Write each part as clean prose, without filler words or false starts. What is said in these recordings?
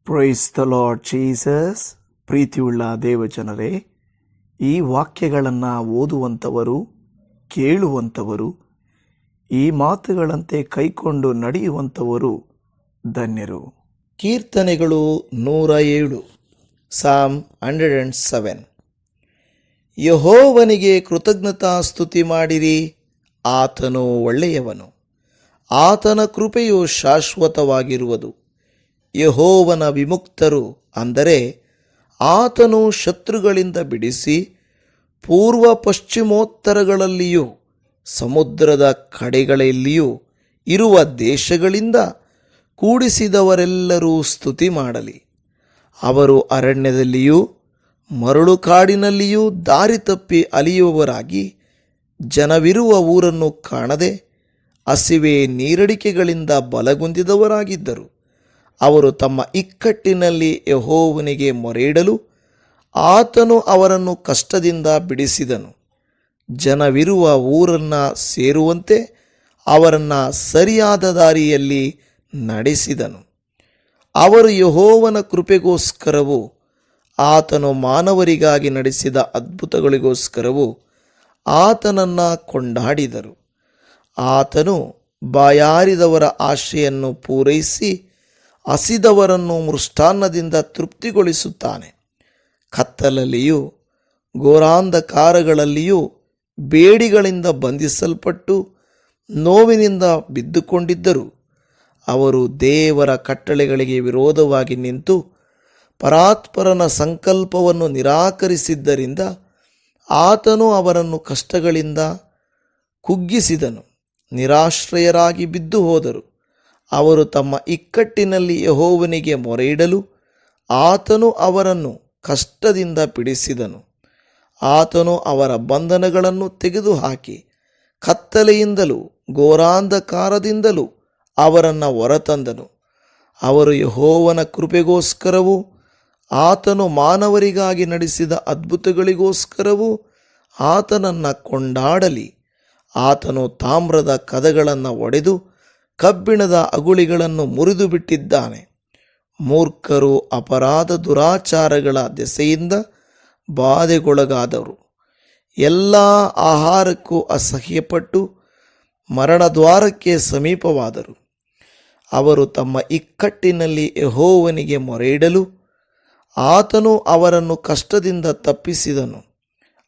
Price the lord Jesus. ಪ್ರೀತಿಯುಳ್ಳ ದೇವಜನರೇ, ಈ ವಾಕ್ಯಗಳನ್ನು ಓದುವಂಥವರು, ಕೇಳುವಂಥವರು, ಈ ಮಾತುಗಳಂತೆ ಕೈಕೊಂಡು ನಡೆಯುವಂಥವರು ಧನ್ಯರು. ಕೀರ್ತನೆಗಳು 107, ಸಾಮ್ 107. ಯೆಹೋವನಿಗೆ ಕೃತಜ್ಞತಾಸ್ತುತಿ ಮಾಡಿರಿ, ಆತನು ಒಳ್ಳೆಯವನು, ಆತನ ಕೃಪೆಯು ಶಾಶ್ವತವಾಗಿರುವುದು. ಯೆಹೋವನ ವಿಮುಕ್ತರು, ಅಂದರೆ ಆತನು ಶತ್ರುಗಳಿಂದ ಬಿಡಿಸಿ ಪೂರ್ವ ಪಶ್ಚಿಮೋತ್ತರಗಳಲ್ಲಿಯೂ ಸಮುದ್ರದ ಕಡೆಗಳಲ್ಲಿಯೂ ಇರುವ ದೇಶಗಳಿಂದ ಕೂಡಿಸಿದವರೆಲ್ಲರೂ ಸ್ತುತಿ ಮಾಡಲಿ. ಅವರು ಅರಣ್ಯದಲ್ಲಿಯೂ ಮರಳುಕಾಡಿನಲ್ಲಿಯೂ ದಾರಿ ತಪ್ಪಿ ಅಲಿಯುವವರಾಗಿ ಜನವಿರುವ ಊರನ್ನು ಕಾಣದೆ ಹಸಿವೆ ನೀರಡಿಕೆಗಳಿಂದ ಬಲಗುಂದಿದವರಾಗಿದ್ದರು. ಅವರು ತಮ್ಮ ಇಕ್ಕಟ್ಟಿನಲ್ಲಿ ಯೆಹೋವನಿಗೆ ಮೊರೆಯಿಡಲು ಆತನು ಅವರನ್ನು ಕಷ್ಟದಿಂದ ಬಿಡಿಸಿದನು. ಜನವಿರುವ ಊರನ್ನು ಸೇರುವಂತೆ ಅವರನ್ನು ಸರಿಯಾದ ದಾರಿಯಲ್ಲಿ ನಡೆಸಿದನು. ಅವರು ಯೆಹೋವನ ಕೃಪೆಗೋಸ್ಕರವೂ ಆತನು ಮಾನವರಿಗಾಗಿ ನಡೆಸಿದ ಅದ್ಭುತಗಳಿಗೋಸ್ಕರವೂ ಆತನನ್ನು ಕೊಂಡಾಡಿದರು. ಆತನು ಬಾಯಾರಿದವರ ಆಶೆಯನ್ನು ಪೂರೈಸಿ ಹಸಿದವರನ್ನು ಮೃಷ್ಟಾನ್ನದಿಂದ ತೃಪ್ತಿಗೊಳಿಸುತ್ತಾನೆ. ಕತ್ತಲಲ್ಲಿಯೂ ಘೋರಾಂಧಕಾರಗಳಲ್ಲಿಯೂ ಬೇಡಿಗಳಿಂದ ಬಂಧಿಸಲ್ಪಟ್ಟು ನೋವಿನಿಂದ ಬಿದ್ದುಕೊಂಡಿದ್ದರು. ಅವರು ದೇವರ ಕಟ್ಟಳೆಗಳಿಗೆ ವಿರೋಧವಾಗಿ ನಿಂತು ಪರಾತ್ಪರನ ಸಂಕಲ್ಪವನ್ನು ನಿರಾಕರಿಸಿದ್ದರಿಂದ ಆತನು ಅವರನ್ನು ಕಷ್ಟಗಳಿಂದ ಕುಗ್ಗಿಸಿದನು. ನಿರಾಶ್ರಯರಾಗಿ ಬಿದ್ದು ಹೋದರು. ಅವರು ತಮ್ಮ ಇಕ್ಕಟ್ಟಿನಲ್ಲಿ ಯೆಹೋವನಿಗೆ ಮೊರೆಯಿಡಲು ಆತನು ಅವರನ್ನು ಕಷ್ಟದಿಂದ ಬಿಡಿಸಿದನು. ಆತನು ಅವರ ಬಂಧನಗಳನ್ನು ತೆಗೆದುಹಾಕಿ ಕತ್ತಲೆಯಿಂದಲೂ ಘೋರಾಂಧಕಾರದಿಂದಲೂ ಅವರನ್ನು ಹೊರತಂದನು. ಅವರು ಯೆಹೋವನ ಕೃಪೆಗೋಸ್ಕರವೂ ಆತನು ಮಾನವರಿಗಾಗಿ ನಡೆಸಿದ ಅದ್ಭುತಗಳಿಗೋಸ್ಕರವೂ ಆತನನ್ನು ಕೊಂಡಾಡಲಿ. ಆತನು ತಾಮ್ರದ ಕದಗಳನ್ನು ಒಡೆದು ಕಬ್ಬಿಣದ ಅಗುಳಿಗಳನ್ನು ಮುರಿದು ಬಿಟ್ಟಿದ್ದಾನೆ. ಮೂರ್ಖರು ಅಪರಾಧ ದುರಾಚಾರಗಳ ದೆಸೆಯಿಂದ ಬಾಧೆಗೊಳಗಾದವರು. ಎಲ್ಲ ಆಹಾರಕ್ಕೂ ಅಸಹ್ಯಪಟ್ಟು ಮರಣದ್ವಾರಕ್ಕೆ ಸಮೀಪವಾದರು. ಅವರು ತಮ್ಮ ಇಕ್ಕಟ್ಟಿನಲ್ಲಿ ಯೆಹೋವನಿಗೆ ಮೊರೆಯಿಡಲು ಆತನು ಅವರನ್ನು ಕಷ್ಟದಿಂದ ತಪ್ಪಿಸಿದನು.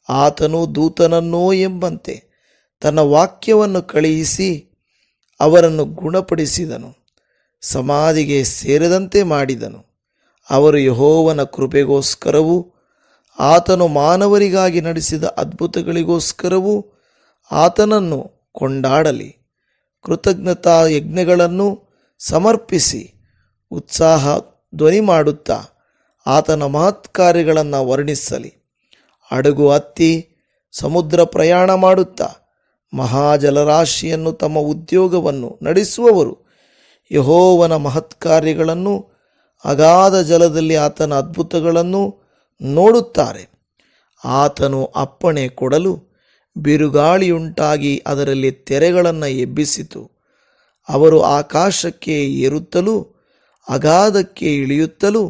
ಆತನು ದೂತನನ್ನೋ ಎಂಬಂತೆ ತನ್ನ ವಾಕ್ಯವನ್ನು ಕಳುಹಿಸಿ ಅವರನ್ನು ಗುಣಪಡಿಸಿದನು, ಸಮಾಧಿಗೆ ಸೇರದಂತೆ ಮಾಡಿದನು. ಅವರು ಯೆಹೋವನ ಕೃಪೆಗೋಸ್ಕರವೂ ಆತನು ಮಾನವರಿಗಾಗಿ ನಡೆಸಿದ ಅದ್ಭುತಗಳಿಗೋಸ್ಕರವೂ ಆತನನ್ನು ಕೊಂಡಾಡಲಿ. ಕೃತಜ್ಞತಾ ಯಜ್ಞಗಳನ್ನು ಸಮರ್ಪಿಸಿ ಉತ್ಸಾಹ ಧ್ವನಿ ಮಾಡುತ್ತಾ ಆತನ ಮಹತ್ಕಾರ್ಯಗಳನ್ನು ವರ್ಣಿಸಲಿ. ಹಡಗು ಹತ್ತಿ ಸಮುದ್ರ ಪ್ರಯಾಣ ಮಾಡುತ್ತಾ ಮಹಾಜಲರಾಶಿಯನ್ನು ತಮ್ಮ ಉದ್ಯೋಗವನ್ನು ನಡೆಸುವವರು ಯೆಹೋವನ ಮಹತ್ಕಾರ್ಯಗಳನ್ನು, ಅಗಾಧ ಜಲದಲ್ಲಿ ಆತನ ಅದ್ಭುತಗಳನ್ನು ನೋಡುತ್ತಾರೆ. ಆತನು ಅಪ್ಪಣೆ ಕೊಡಲು ಬಿರುಗಾಳಿಯುಂಟಾಗಿ ಅದರಲ್ಲಿ ತೆರೆಗಳನ್ನು ಎಬ್ಬಿಸಿತು. ಅವರು ಆಕಾಶಕ್ಕೆ ಏರುತ್ತಲೂ ಅಗಾಧಕ್ಕೆ ಇಳಿಯುತ್ತಲೂ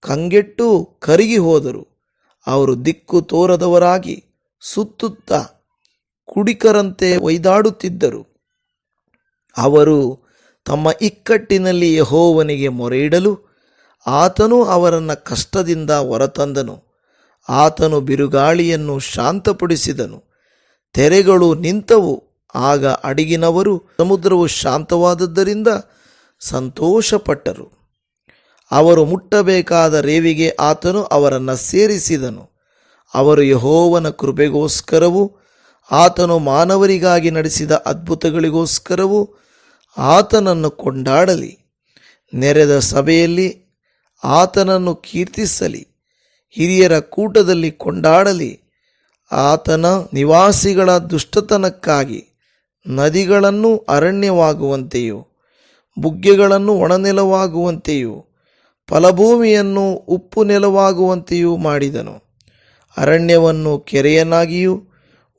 ಕಂಗೆಟ್ಟು ಕರಗಿ ಹೋದರು. ಅವರು ದಿಕ್ಕು ತೋರದವರಾಗಿ ಸುತ್ತುತ್ತಾ ಕುಡಿಕರಂತೆ ಒಯ್ದಾಡುತ್ತಿದ್ದರು. ಅವರು ತಮ್ಮ ಇಕ್ಕಟ್ಟಿನಲ್ಲಿ ಯೆಹೋವನಿಗೆ ಮೊರೆಯಿಡಲು ಆತನು ಅವರನ್ನು ಕಷ್ಟದಿಂದ ಹೊರತಂದನು. ಆತನು ಬಿರುಗಾಳಿಯನ್ನು ಶಾಂತಪಡಿಸಿದನು. ತೆರೆಗಳು ನಿಂತವು. ಆಗ ಹಡಗಿನವರು ಸಮುದ್ರವು ಶಾಂತವಾದದ್ದರಿಂದ ಸಂತೋಷಪಟ್ಟರು. ಅವರು ಮುಟ್ಟಬೇಕಾದ ರೇವಿಗೆ ಆತನು ಅವರನ್ನು ಸೇರಿಸಿದನು. ಅವರು ಯೆಹೋವನ ಕೃಪೆಗೋಸ್ಕರವೂ ಆತನು ಮಾನವರಿಗಾಗಿ ನಡೆಸಿದ ಅದ್ಭುತಗಳಿಗೋಸ್ಕರವೂ ಆತನನ್ನು ಕೊಂಡಾಡಲಿ. ನೆರೆದ ಸಭೆಯಲ್ಲಿ ಆತನನ್ನು ಕೀರ್ತಿಸಲಿ. ಹಿರಿಯರ ಕೂಟದಲ್ಲಿ ಕೊಂಡಾಡಲಿ. ಆತನ ನಿವಾಸಿಗಳ ದುಷ್ಟತನಕ್ಕಾಗಿ ನದಿಗಳನ್ನು ಅರಣ್ಯವಾಗುವಂತೆಯೂ ಬುಗ್ಗೆಗಳನ್ನು ಒಣನೆಲವಾಗುವಂತೆಯೂ ಫಲಭೂಮಿಯನ್ನು ಉಪ್ಪು ನೆಲವಾಗುವಂತೆಯೂ ಮಾಡಿದನು. ಅರಣ್ಯವನ್ನು ಕೆರೆಯನ್ನಾಗಿಯೂ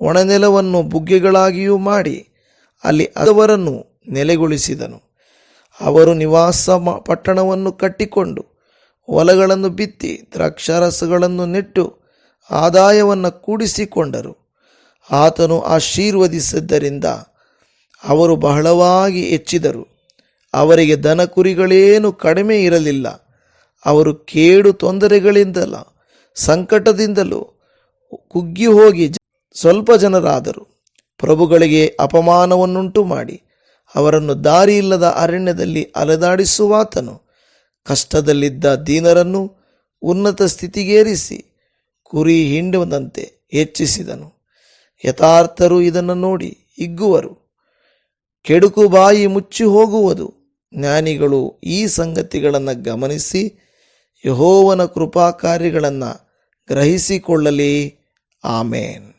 ಒಣನೆಲವನ್ನು ಬುಗ್ಗೆಗಳಾಗಿಯೂ ಮಾಡಿ ಅಲ್ಲಿ ಅವರನ್ನು ನೆಲೆಗೊಳಿಸಿದನು. ಅವರು ನಿವಾಸ ಪಟ್ಟಣವನ್ನು ಕಟ್ಟಿಕೊಂಡು ಹೊಲಗಳನ್ನು ಬಿತ್ತಿ ದ್ರಾಕ್ಷಾರಸಗಳನ್ನು ನೆಟ್ಟು ಆದಾಯವನ್ನು ಕೂಡಿಸಿಕೊಂಡರು. ಆತನು ಆಶೀರ್ವದಿಸಿದ್ದರಿಂದ ಅವರು ಬಹಳವಾಗಿ ಹೆಚ್ಚಿದರು. ಅವರಿಗೆ ದನ ಕುರಿಗಳೇನು ಕಡಿಮೆ ಇರಲಿಲ್ಲ. ಅವರು ಕೇಡು ತೊಂದರೆಗಳಿಂದಲೂ ಸಂಕಟದಿಂದಲೂ ಕುಗ್ಗಿ ಹೋಗಿ ಸ್ವಲ್ಪ ಜನರಾದರು. ಪ್ರಭುಗಳಿಗೆ ಅಪಮಾನವನ್ನುಂಟು ಮಾಡಿ ಅವರನ್ನು ದಾರಿಯಿಲ್ಲದ ಅರಣ್ಯದಲ್ಲಿ ಅಲೆದಾಡಿಸುವಾತನು ಕಷ್ಟದಲ್ಲಿದ್ದ ದೀನರನ್ನು ಉನ್ನತ ಸ್ಥಿತಿಗೇರಿಸಿ ಕುರಿ ಹಿಂಡುವಂತೆ ಹೆಚ್ಚಿಸಿದನು. ಯಥಾರ್ಥರು ಇದನ್ನು ನೋಡಿ ಹಿಗ್ಗುವರು, ಕೆಡುಕು ಬಾಯಿ ಮುಚ್ಚಿ ಹೋಗುವುದು. ಜ್ಞಾನಿಗಳು ಈ ಸಂಗತಿಗಳನ್ನು ಗಮನಿಸಿ ಯೆಹೋವನ ಕೃಪಾಕಾರ್ಯಗಳನ್ನು ಗ್ರಹಿಸಿಕೊಳ್ಳಲಿ. ಆಮೇನ್.